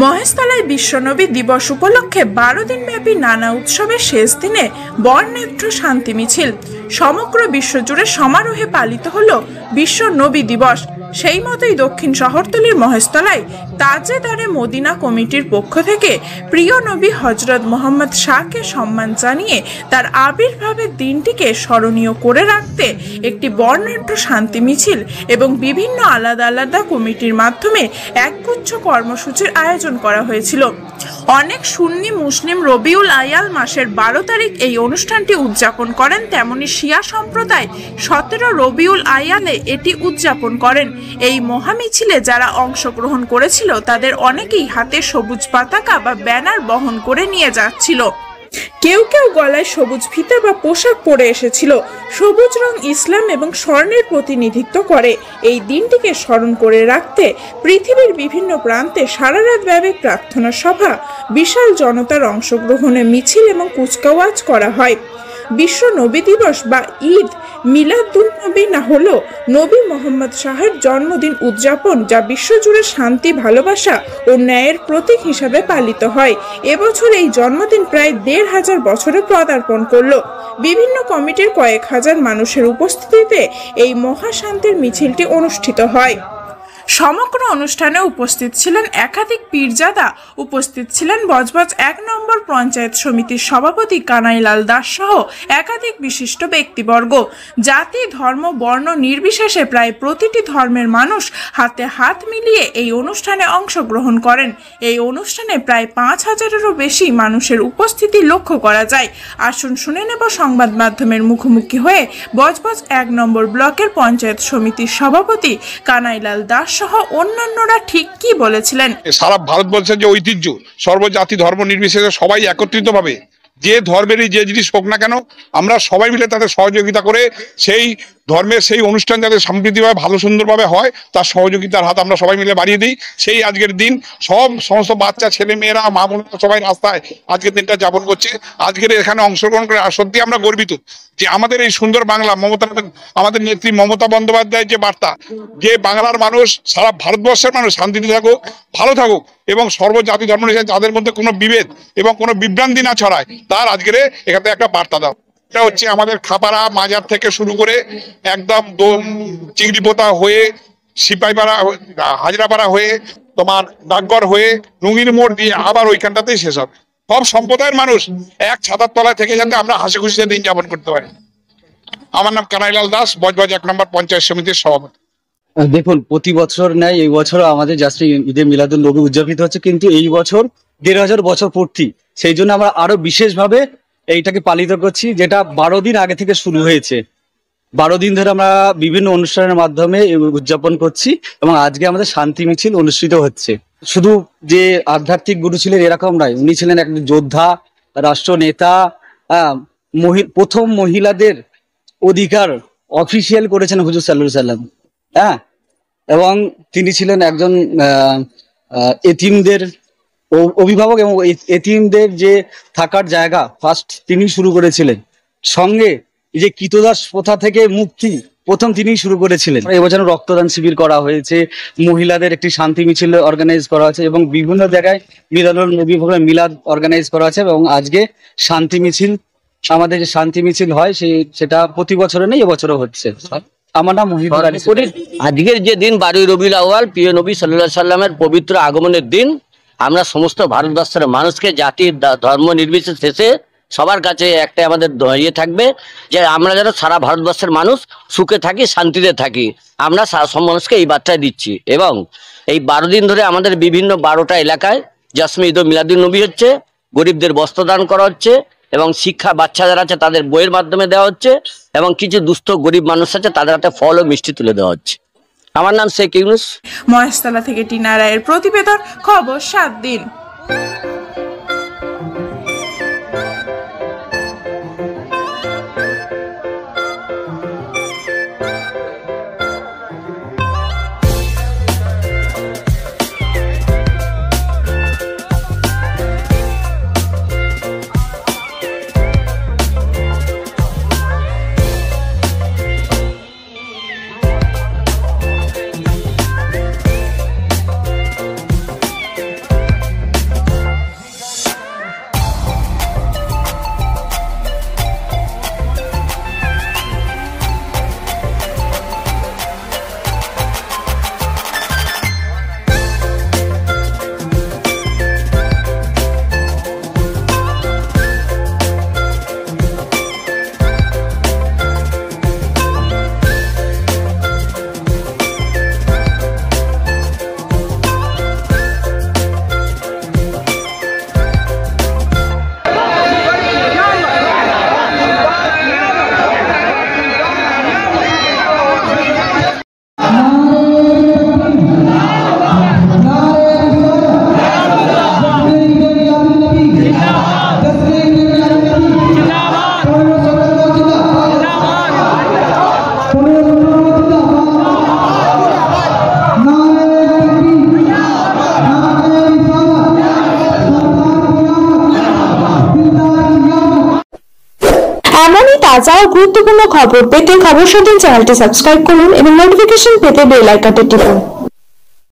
মহেশতলায় বিশ্বনবী দিবস উপলক্ষে 12 দিনব্যাপী নানা উৎসবের শেষ দিনে বর্ণাঢ্য শান্তি মিছিল সমগ্র বিশ্বজুড়ে সমারোহে পালিত হল বিশ্ব নবী দিবস। সেই মতোই দক্ষিণ শহরতলির মহেশতলায় তাজেদারে মদিনা কমিটির পক্ষ থেকে প্রিয় নবী হযরত মুহাম্মদ শাহকে সম্মান জানিয়ে তার আবির্ভাবের দিনটিকে স্মরণীয় করে রাখতে একটি বর্ণাঢ্য শান্তি মিছিল এবং বিভিন্ন আলাদা আলাদা কমিটির মাধ্যমে একগুচ্ছ কর্মসূচির আয়োজন করা হয়েছিল। অনেক সুন্নি মুসলিম রবিউল আয়াল মাসের 12 তারিখ এই অনুষ্ঠানটি উদযাপন করেন, তেমনি শিয়া সম্প্রদায় 17 রবিউল আয়ালে এটি উদযাপন করেন। এই মহামিছিলে যারা অংশগ্রহণ করেছিল তাদের অনেকেই হাতে সবুজ পতাকা বা ব্যানার বহন করে নিয়ে যাচ্ছিল। কেউ কেউ গলায় সবুজ ফিতা বা পোশাক পরে এসেছিল। সবুজ রং ইসলাম এবং স্বর্ণের প্রতিনিধিত্ব করে। এই দিনটিকে স্মরণ করে রাখতে পৃথিবীর বিভিন্ন প্রান্তে সারা রাত ব্যাপী প্রার্থনা সভা, বিশাল জনতার অংশগ্রহণে মিছিল এবং কুচকাওয়াজ করা হয়। বিশ্ব নবী দিবস বা ঈদ মিলাদুন নবী না হলো নবী মোহাম্মদ শাহের জন্মদিন উদযাপন, যা বিশ্বজুড়ে শান্তি, ভালোবাসা ও ন্যায়ের প্রতীক হিসাবে পালিত হয়। এবছর এই জন্মদিন প্রায় 1500 বছরে পদার্পণ করলো। বিভিন্ন কমিটির কয়েক হাজার মানুষের উপস্থিতিতে এই মহাশান্তির মিছিলটি অনুষ্ঠিত হয়। সমগ্র অনুষ্ঠানে উপস্থিত ছিলেন একাধিক পীরজাদা, উপস্থিত ছিলেন বজবজ 1 নম্বর পঞ্চায়েত সমিতির সভাপতি কানাইলাল দাস সহ একাধিক বিশিষ্ট ব্যক্তিবর্গ। জাতি, ধর্ম, বর্ণ নির্বিশেষে প্রায় প্রতিটি ধর্মের মানুষ হাতে হাত মিলিয়ে এই অনুষ্ঠানে অংশগ্রহণ করেন। এই অনুষ্ঠানে প্রায় 5000-এরও বেশি মানুষের উপস্থিতি লক্ষ্য করা যায়। আসুন শুনে নেব সংবাদ মাধ্যমের মুখোমুখি হয়ে বজবজ 1 নম্বর ব্লকের পঞ্চায়েত সমিতির সভাপতি কানাইলাল দাস সহ অন্যান্যরা ঠিক কি বলেছিলেন। সারা ভারতবর্ষের যে ঐতিহ্য, সর্বজাতি ধর্ম নির্বিশেষে সবাই একত্রিত ভাবে যে ধর্মেরই যে জিনিস হোক না কেন, আমরা সবাই মিলে তাদের সহযোগিতা করে সেই ধর্মের সেই অনুষ্ঠান যাতে সম্প্রীতিভাবে ভালো সুন্দরভাবে হয় তার সহযোগিতার হাত আমরা সবাই মিলে বাড়িয়ে দিই। সেই আজকের দিন সমস্ত বাচ্চা, ছেলে মেয়েরা, মা বোনেরা সবাই রাস্তায় আজকের দিনটা যাপন করছে। আজকের এখানে অংশগ্রহণ করে আর সত্যি আমরা গর্বিত যে আমাদের এই সুন্দর বাংলা, আমাদের নেত্রী মমতা বন্দ্যোপাধ্যায়ের যে বার্তা, যে বাংলার মানুষ, সারা ভারতবর্ষের মানুষ শান্তিতে থাকুক, ভালো থাকুক এবং সর্বজাতি ধর্ম নিয়ে যাদের মধ্যে কোনো বিভেদ এবং কোনো বিভ্রান্তি না ছড়ায়, তার আজকের এখানে একটা বার্তা দাও। এটা হচ্ছে আমাদের খাপাড়া মাজার থেকে শুরু করে একদম চিংড়িপোতা হয়ে, সিপাহীপাড়া, হাজরাপাড়া হয়ে, তোমার ডাকঘর হয়ে, রঙিন মোড় দিয়ে আবার ওইখানটাতেই শেষ হবে। সব সম্প্রদায়ের মানুষ এক ছাতার তলায় থেকে যাতে আমরা হাসি খুশিতে দিন যাপন করতে পারি। আমার নাম কানাইলাল দাস, বজবজ 1 নম্বর পঞ্চায়েত সমিতির সভাপতি। দেখুন, প্রতি বছর নেয় এই বছরও আমাদের জাস্ট ঈদে মিলাদুন নবী উদযাপিত হচ্ছে, কিন্তু এই বছর 1500 বছর পূর্তি, সেই জন্য আমরা আরো বিশেষভাবে এইটাকে পালিত করছি, যেটা 12 দিন আগে থেকে শুরু হয়েছে। 12 দিন ধরে আমরা বিভিন্ন অনুষ্ঠানের মাধ্যমে উদযাপন করছি এবং আজকে আমাদের শান্তি মিছিল অনুষ্ঠিত হচ্ছে। শুধু যে আধ্যাত্মিক গুরু ছিলেন এরকম নয়, উনি ছিলেন একজন যোদ্ধা, রাষ্ট্র নেতা, প্রথম মহিলাদের অধিকার অফিসিয়াল করেছেন হুজুর সাল্লাল্লাহু আলাইহি সাল্লাম। এবং তিনি ছিলেন একজন এতিমদের অভিভাবক এবং এতিমদের যে থাকার জায়গা ফার্স্ট তিনি শুরু করেছিলেন। সঙ্গে এই যে কৃতদাস প্রথা থেকে মুক্তি প্রথম তিনিই শুরু করেছিলেন। এবছর রক্তদান শিবির করা হয়েছে, মহিলাদের একটি শান্তি মিছিল অর্গানাইজ করা হয়েছে এবং বিভিন্ন জায়গায় মিলাদুন নবী মিলাদ অর্গানাইজ করা হয়েছে। এবং আজকে শান্তি মিছিল, আমাদের যে শান্তি মিছিল হয় সেটা প্রতি বছরে নেই, এবছরও হচ্ছে। আমার নাম মহিদুল আলী। আজকের যে দিন 12 রবিউল আউয়াল, প্রিয় নবী সাল্লাল্লাহু আলাইহি সাল্লামের পবিত্র আগমনের দিন, আমরা সমস্ত ভারতবর্ষের মানুষকে জাতি ধর্ম নির্বিশেষে সবার কাছে একটা আমাদের ইয়ে থাকবে যে আমরা যেন সারা ভারতবর্ষের মানুষ সুখে থাকি, শান্তিতে থাকি। আমরা সব মানুষকে এই বার্তায় দিচ্ছি এবং এই 12 দিন ধরে আমাদের বিভিন্ন 12টা এলাকায় জাসমি ঈদ মিলাদুন নবী হচ্ছে, গরিবদের বস্ত্রদান করা হচ্ছে এবং শিক্ষা বাচ্চা যারা আছে তাদের বইয়ের মাধ্যমে দেওয়া হচ্ছে এবং কিছু দুস্থ গরিব মানুষ আছে তাদের হাতে ফল ও মিষ্টি তুলে দেওয়া হচ্ছে। আমার নাম শেখ ইউনুস। মহেশতলা থেকে টিনা রায়ের প্রতিবেদন, খবর 7 দিন। এমনই তাজা ও গুরুত্বপূর্ণ খবর পেতে খবর শোধন চ্যানেলটি সাবস্ক্রাইব করুন এবং নোটিফিকেশন পেতে বেল আইকনটি টিপুন।